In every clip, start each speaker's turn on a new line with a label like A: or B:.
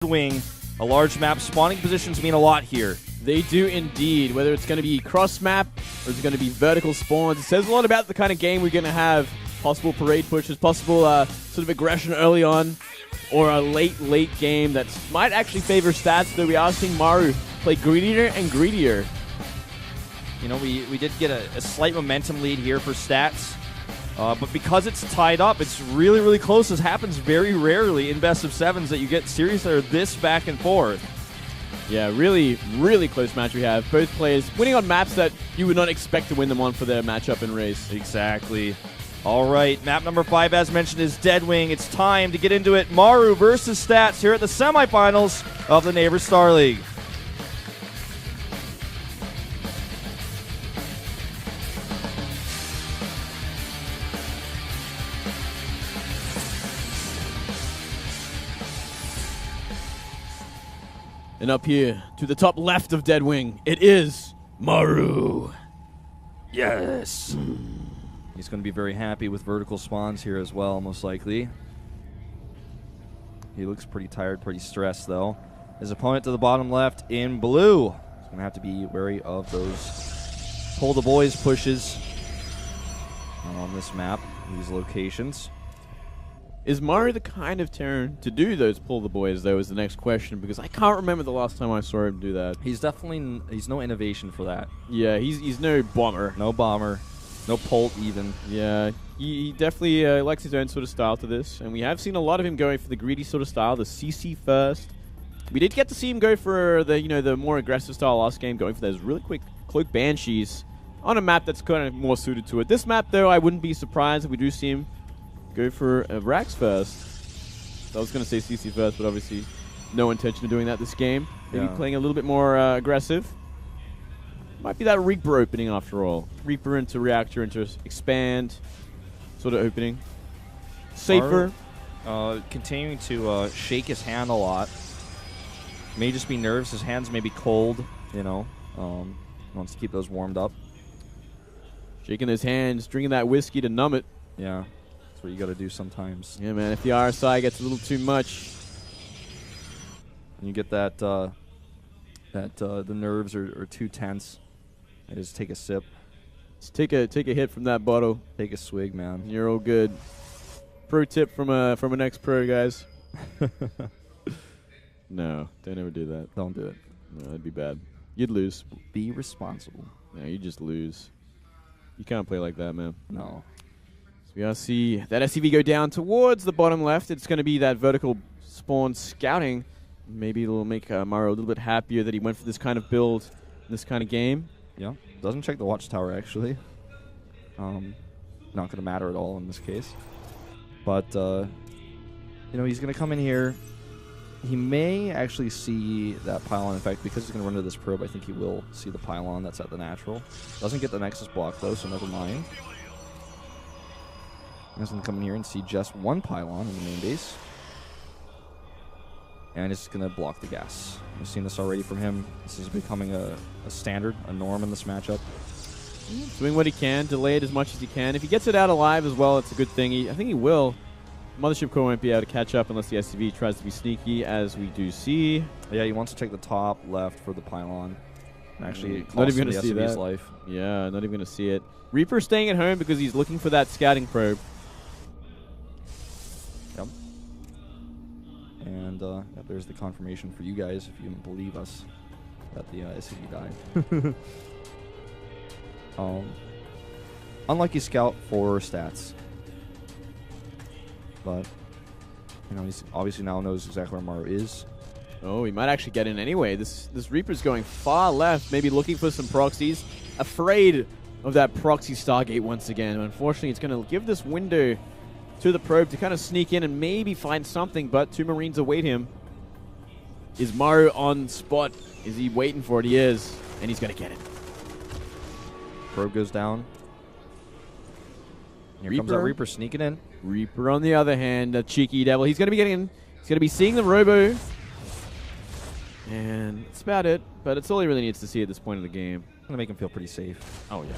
A: Wing, a large map. Spawning positions mean a lot here.
B: They do indeed. Whether it's going to be cross map or it's going to be vertical spawns, it says a lot about the kind of game we're going to have. Possible parade pushes, possible sort of aggression early on, or a late game that might actually favor stats, though we are seeing Maru play greedier and greedier.
A: You know, we did get a slight momentum lead here for stats, but because it's tied up, it's really, really close. This happens very rarely in best of sevens that you get series that are this back and forth.
B: Yeah, really, really close match we have. Both players winning on maps that you would not expect to win them on for their matchup in race.
A: Exactly. All right, map number 5, as mentioned, is Deadwing. It's time to get into it. Maru versus Stats here at the semifinals of the Neighbor Star League.
B: And up here, to the top left of Deadwing, it is Maru.
A: Yes. He's going to be very happy with vertical spawns here as well, most likely. He looks pretty tired, pretty stressed, though. His opponent to the bottom left in blue. He's going to have to be wary of those pull the boys pushes on this map, these locations.
B: Is Maru the kind of Terran to do those pull the boys, though, is the next question, because I can't remember the last time I saw him do that.
A: He's definitely, he's no innovation for that.
B: Yeah, he's no bomber.
A: No bomber. No Polt even.
B: Yeah, he definitely likes his own sort of style to this, and we have seen a lot of him going for the greedy sort of style, the CC first. We did get to see him go for the more aggressive style last game, going for those really quick cloak banshees on a map that's kind of more suited to it. This map, though, I wouldn't be surprised if we do see him go for Rax first. I was going to say CC first, but obviously no intention of doing that this game. Maybe playing a little bit more aggressive. Might be that Reaper opening after all. Reaper into Reactor into Expand sort of opening. Safer.
A: Continuing to shake his hand a lot. May just be nerves. His hands may be cold, you know. Wants to keep those warmed up.
B: Shaking his hands, drinking that whiskey to numb it.
A: Yeah, that's what you got to do sometimes.
B: Yeah, man. If the RSI gets a little too much,
A: and you get that the nerves are too tense. I just take a sip.
B: Just take a hit from that bottle.
A: Take a swig, man.
B: You're all good. Pro tip from an ex-pro, guys. No, don't ever do that.
A: Don't do it.
B: No, that'd be bad. You'd lose.
A: Be responsible.
B: No, you just lose. You can't play like that, man.
A: No.
B: So we see that SCV go down towards the bottom left. It's going to be that vertical spawn scouting. Maybe it'll make Maru a little bit happier that he went for this kind of build, this kind of game.
A: Yeah, doesn't check the watchtower, actually. Not going to matter at all in this case. But, you know, he's going to come in here. He may actually see that pylon. In fact, because he's going to run into this probe, I think he will see the pylon that's at the natural. Doesn't get the Nexus block, though, so never mind. He's going to come in here and see just one pylon in the main base. And it's going to block the gas. We've seen this already from him. This is becoming a standard, a norm in this matchup.
B: Doing what he can, delay it as much as he can. If he gets it out alive as well, it's a good thing. I think he will. Mothership Core won't be able to catch up unless the SCV tries to be sneaky, as we do see.
A: Yeah, he wants to take the top left for the pylon. And actually,
B: not even going to see
A: SCV's
B: that.
A: life.
B: Yeah, not even going to see it. Reaper staying at home because he's looking for that scouting probe.
A: Yep. And there's the confirmation for you guys, if you don't believe us, that the SCV died. Unlucky scout for stats. But, you know, he's obviously now knows exactly where Maru is.
B: Oh, he might actually get in anyway. This Reaper's going far left, maybe looking for some proxies. Afraid of that proxy Stargate once again. Unfortunately, it's going to give this window to the probe to kind of sneak in and maybe find something, but two Marines await him. Is Maru on spot? Is he waiting for it? He is, and he's going to get it.
A: Probe goes down. Here comes that Reaper sneaking in.
B: Reaper, on the other hand, a cheeky devil. He's going to be getting, he's going to be seeing the Robo. And that's about it, but it's all he really needs to see at this point in the game.
A: Going to make him feel pretty safe.
B: Oh, yeah.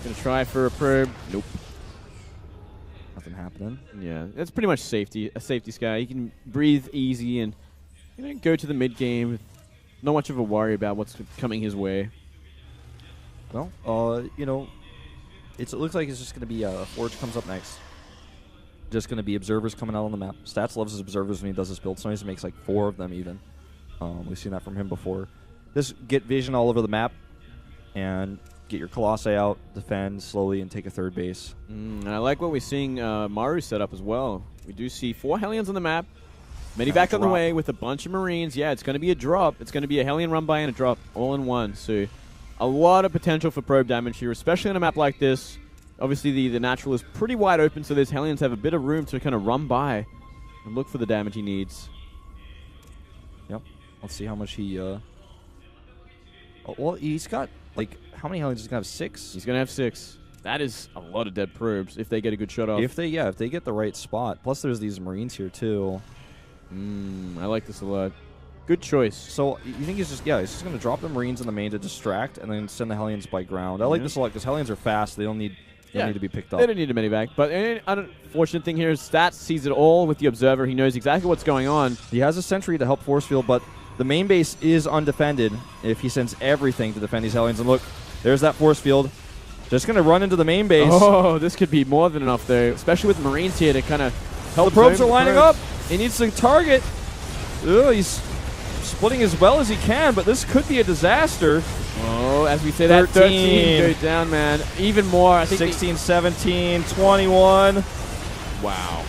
B: Going to try for a probe. Nope.
A: Nothing happening.
B: Yeah, that's pretty much safety. A safety sky. You can breathe easy and go to the mid game. Not much of a worry about what's coming his way.
A: Well, it looks like it's just going to be Forge comes up next. Just going to be observers coming out on the map. Stats loves his observers when he does his build. Sometimes he makes like 4 of them even. We've seen that from him before. Just get vision all over the map and get your Colossi out, defend slowly, and take a third base.
B: And I like what we're seeing Maru set up as well. We do see 4 Hellions on the map. Medivac on the way with a bunch of Marines. Yeah, it's going to be a drop. It's going to be a Hellion run by and a drop all in one. So a lot of potential for probe damage here, especially on a map like this. Obviously, the natural is pretty wide open, so those Hellions have a bit of room to kind of run by and look for the damage he needs.
A: Yep. Let's see how much he... well, he's got, like, how many Hellions? He's going to have 6?
B: He's going to have 6. That is a lot of dead probes if they get a good shot off.
A: If they get the right spot. Plus, there's these Marines here, too.
B: I like this a lot. Good choice.
A: So, you think he's just going to drop the Marines in the main to distract and then send the Hellions by ground. I like this a lot because Hellions are fast. They don't need to be picked up.
B: They don't need a medivac. But an unfortunate thing here is Stats sees it all with the Observer. He knows exactly what's going on.
A: He has a sentry to help force field, but the main base is undefended if he sends everything to defend these Hellions. And look, there's that force field. Just going to run into the main base.
B: Oh, this could be more than enough, though, especially with Marines here to kind of help.
A: The probes are lining up. He needs to target. He's splitting as well as he can, but this could be a disaster.
B: Oh, as we say, that 13 goes down, man. Even more. I think
A: 16, 17, 21.
B: Wow.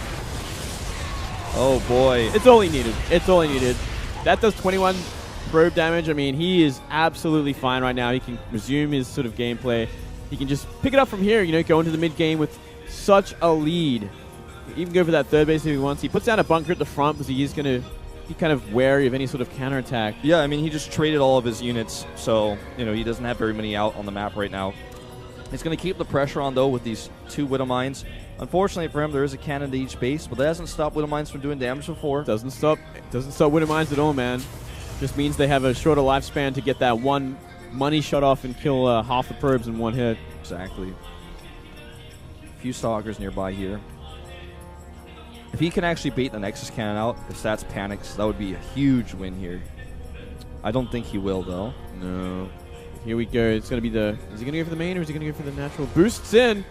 A: Oh, boy.
B: It's all he needed. It's all he needed. That does 21 probe damage. I mean, he is absolutely fine right now. He can resume his sort of gameplay. He can just pick it up from here, go into the mid game with such a lead. Even go for that third base if he wants. He puts down a bunker at the front because he is going to be kind of wary of any sort of counterattack.
A: Yeah, I mean, he just traded all of his units, so, he doesn't have very many out on the map right now. He's going to keep the pressure on, though, with these 2 Widow Mines. Unfortunately for him, there is a cannon to each base, but that hasn't stopped Widow Mines from doing damage before.
B: Doesn't stop Widow Mines at all, man. Just means they have a shorter lifespan to get that one money shot off and kill half the probes in one hit.
A: Exactly. A few Stalkers nearby here. If he can actually bait the Nexus Cannon out, if Stats panics, that would be a huge win here. I don't think he will, though.
B: No. Here we go. It's going to be the... Is he going to go for the main or is he going to go for the natural? Boosts in.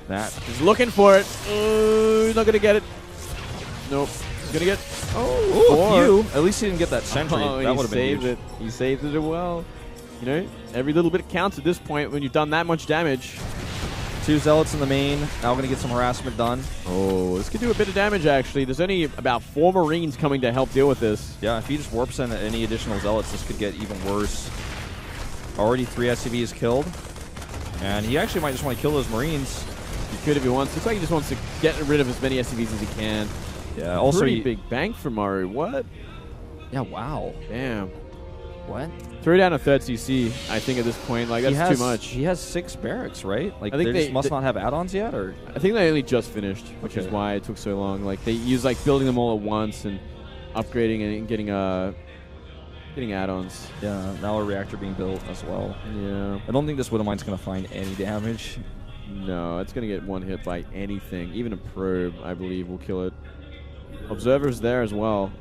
B: He's looking for it. Oh, he's not going to get it. Nope. He's going to get...
A: Oh, at least he didn't get that sentry.
B: Oh,
A: that would have been huge.
B: He saved it well. Every little bit counts at this point when you've done that much damage.
A: 2 Zealots in the main. Now we're going to get some harassment done.
B: Oh, this could do a bit of damage, actually. There's only about 4 Marines coming to help deal with this.
A: Yeah, if he just warps in any additional Zealots, this could get even worse. Already 3 SCVs killed. And he actually might just want to kill those Marines.
B: He could if he wants. Looks like he just wants to get rid of as many SCVs as he can.
A: Yeah, also
B: pretty big bank for Maru. What?
A: Yeah, wow.
B: Damn.
A: What?
B: Throw down a 3rd CC, I think, at this point. Like, that's too much.
A: He has 6 barracks, right? Like,
B: I think
A: they must not have add-ons yet, or?
B: I think they only just finished, which is why it took so long. Like, they use, building them all at once and upgrading and getting add-ons.
A: Yeah, now a reactor being built as well.
B: Yeah.
A: I don't think this Widow Mine's going to find any damage.
B: No, it's going to get one hit by anything. Even a probe, I believe, will kill it. Observer's there as well.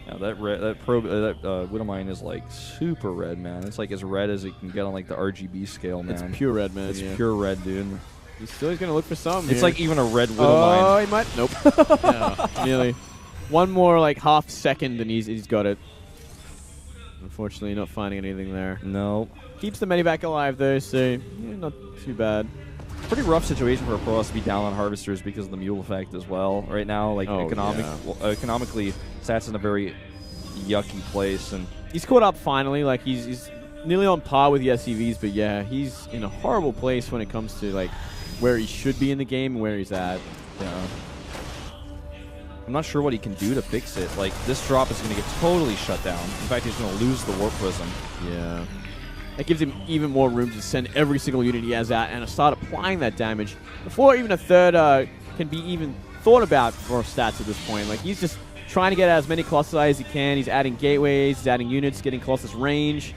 A: Yeah, that Widow Mine is super red, man. It's as red as it can get on the RGB scale, man.
B: It's pure red, man.
A: It's pure red, dude.
B: He's still going to look for some.
A: It's even a red Widow Mine.
B: Oh, he might. Nope. No, nearly. One more half second and he's got it. Unfortunately, not finding anything there.
A: No.
B: Keeps the medivac alive though, so not too bad.
A: Pretty rough situation for a Protoss to be down on Harvesters because of the mule effect as well. Right now, economically, Sat's in a very yucky place, and
B: he's caught up finally. He's nearly on par with the SCVs, but yeah, he's in a horrible place when it comes to where he should be in the game and where he's at.
A: Yeah. I'm not sure what he can do to fix it. This drop is going to get totally shut down. In fact, he's going to lose the Warp Prism.
B: Yeah. That gives him even more room to send every single unit he has out and start applying that damage before even a 3rd can be even thought about for Stats at this point. He's just trying to get as many Colossi as he can. He's adding gateways, he's adding units, getting Colossus range.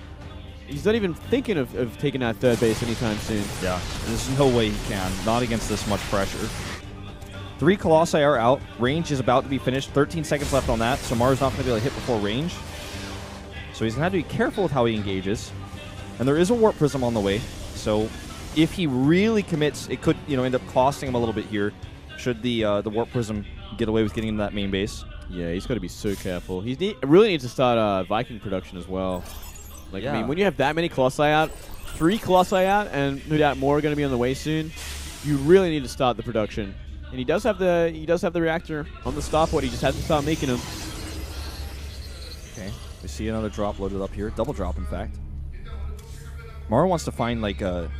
B: He's not even thinking of taking that 3rd base anytime soon.
A: Yeah, there's no way he can. Not against this much pressure. 3 Colossi are out. Range is about to be finished. 13 seconds left on that, so Maru's not going to be able to hit before range. So he's going to have to be careful with how he engages. And there is a Warp Prism on the way, so if he really commits, it could end up costing him a little bit here, should the Warp Prism get away with getting into that main base.
B: Yeah, he's got to be so careful. He really needs to start Viking production as well. Like,
A: yeah.
B: I mean, when you have that many Colossi out, 3 Colossi out, and no doubt more are going to be on the way soon, you really need to start the production. And he does have the reactor on the starport. He just has to start making them.
A: Okay, we see another drop loaded up here, double drop in fact. Maru wants to find like a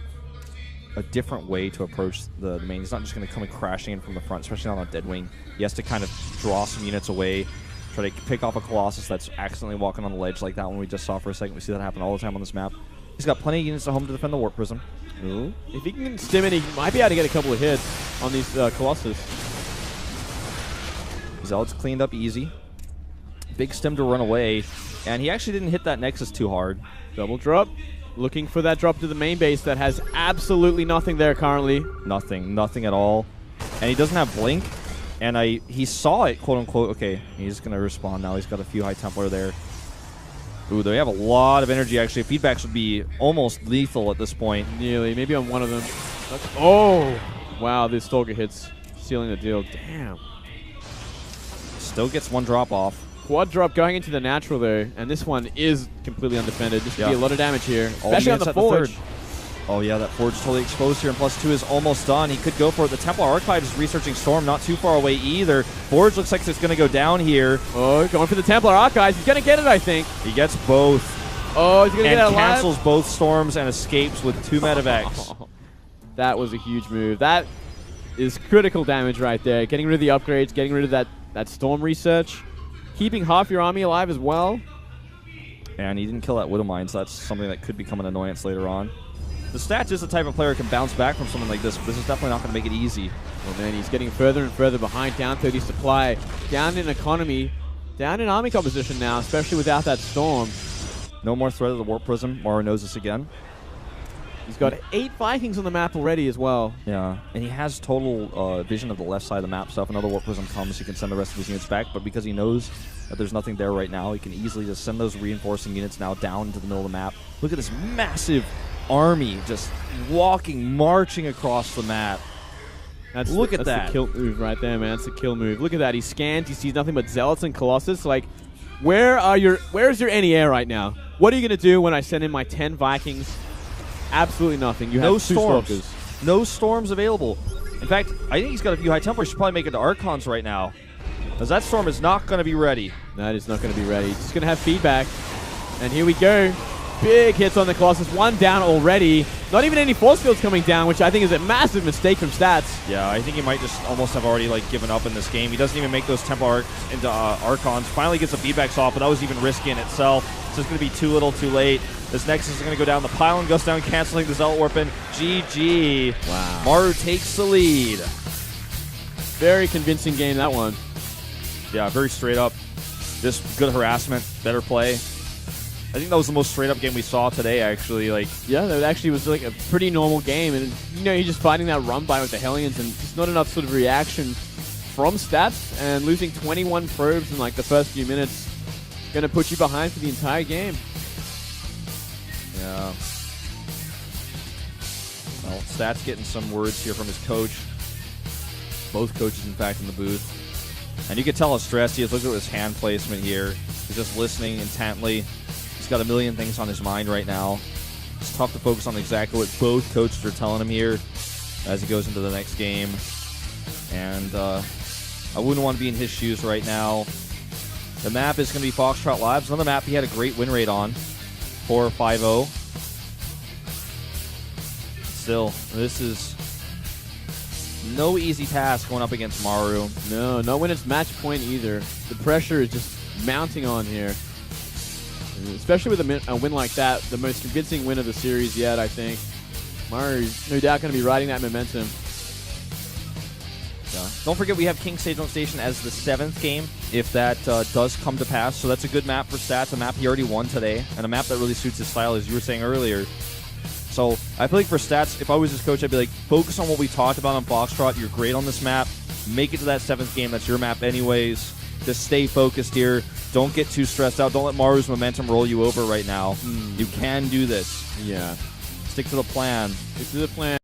A: different way to approach the main. He's not just going to come crashing in from the front, especially not on Dead Wing. He has to kind of draw some units away, try to pick off a Colossus that's accidentally walking on the ledge like that one we just saw for a second. We see that happen all the time on this map. He's got plenty of units at home to defend the Warp Prism.
B: Ooh. If he can stim it, he might be able to get a couple of hits on these Colossus.
A: Zealot's cleaned up easy. Big stim to run away, and he actually didn't hit that Nexus too hard.
B: Double drop. Looking for that drop to the main base that has absolutely nothing there currently.
A: Nothing at all. And he doesn't have Blink. And he saw it, quote unquote. Okay, he's going to respond now. He's got a few High Templar there. Ooh, they have a lot of energy, actually. Feedbacks would be almost lethal at this point.
B: Nearly. Maybe on one of them. Oh! Wow, this Stalker hits, sealing the deal. Damn.
A: Still gets 1 drop off.
B: Quad drop going into the natural there, and this one is completely undefended. This could be a lot of damage here,
A: All
B: especially on the Forge.
A: Oh yeah, that Forge totally exposed here, and +2 is almost done. He could go for it. The Templar Archive is researching Storm, not too far away either. Forge looks like it's going to go down here.
B: Oh, going for the Templar Archive. He's going to get it, I think.
A: He gets both.
B: Oh, he's going to get it alive.
A: And cancels both Storms and escapes with 2 Medivacs.
B: That was a huge move. That is critical damage right there. Getting rid of the upgrades, getting rid of that Storm research. Keeping half your army alive as well.
A: And he didn't kill that Widow Mine, so that's something that could become an annoyance later on. The Stats is the type of player who can bounce back from something like this, but this is definitely not going to make it easy.
B: Well, man, he's getting further and further behind. Down 30 supply, down in economy, down in army composition now, especially without that Storm.
A: No more threat of the Warp Prism. Maru knows this again.
B: He's got 8 Vikings on the map already as well.
A: Yeah, and he has total vision of the left side of the map, so if another Warp Prism comes, he can send the rest of his units back, but because he knows that there's nothing there right now, he can easily just send those reinforcing units now down into the middle of the map. Look at this massive army just marching across the map.
B: That's the kill move right there, man. That's the kill move. Look at that. He scans. He sees nothing but Zealots and Colossus. Like, where's your anti-air right now? What are you going to do when I send in my 10 Vikings? Absolutely nothing. You have 2 Stalkers.
A: No Storms available. In fact, I think he's got a few High Templars. Should probably make it to Archons right now, because that Storm is not going to be ready.
B: That is not going to be ready. He's just going to have feedback. And here we go. Big hits on the Colossus. 1 down already. Not even any force fields coming down, which I think is a massive mistake from Stats.
A: Yeah, I think he might just almost have already given up in this game. He doesn't even make those Templar into Archons. Finally gets the feedbacks off, but that was even risky in itself. So it's going to be too little, too late. This Nexus is going to go down. The pylon goes down, canceling the Zealot Warp in. GG.
B: Wow.
A: Maru takes the lead.
B: Very convincing game, that one.
A: Yeah, very straight up. Just good harassment, better play. I think that was the most straight up game we saw today, actually.
B: Yeah, that actually was a pretty normal game. And, you're just fighting that run by with the Hellions and just not enough sort of reaction from Stats. And losing 21 probes in, the first few minutes going to put you behind for the entire game.
A: Yeah. Well, Stats getting some words here from his coach. Both coaches, in fact, in the booth. And you can tell how stressed he is. Look at his hand placement here. He's just listening intently. He's got a million things on his mind right now. It's tough to focus on exactly what both coaches are telling him here as he goes into the next game. And I wouldn't want to be in his shoes right now. The map is going to be Foxtrot Labs. Another map he had a great win rate on. 4-5-0. Still, this is no easy task going up against Maru.
B: No, not when it's match point either. The pressure is just mounting on here. Especially with a win like that, the most convincing win of the series yet, I think. Maru's no doubt going to be riding that momentum.
A: Yeah. Don't forget we have King Sage on Station as the 7th game, if that does come to pass. So that's a good map for Stats, a map he already won today, and a map that really suits his style, as you were saying earlier. So I feel like for Stats, if I was his coach, I'd be like, focus on what we talked about on Foxtrot. You're great on this map. make it to that 7th game. That's your map anyways. Just stay focused here. Don't get too stressed out. Don't let Maru's momentum roll you over right now. You can do this.
B: Yeah.
A: Stick to the plan.
B: Stick to the plan.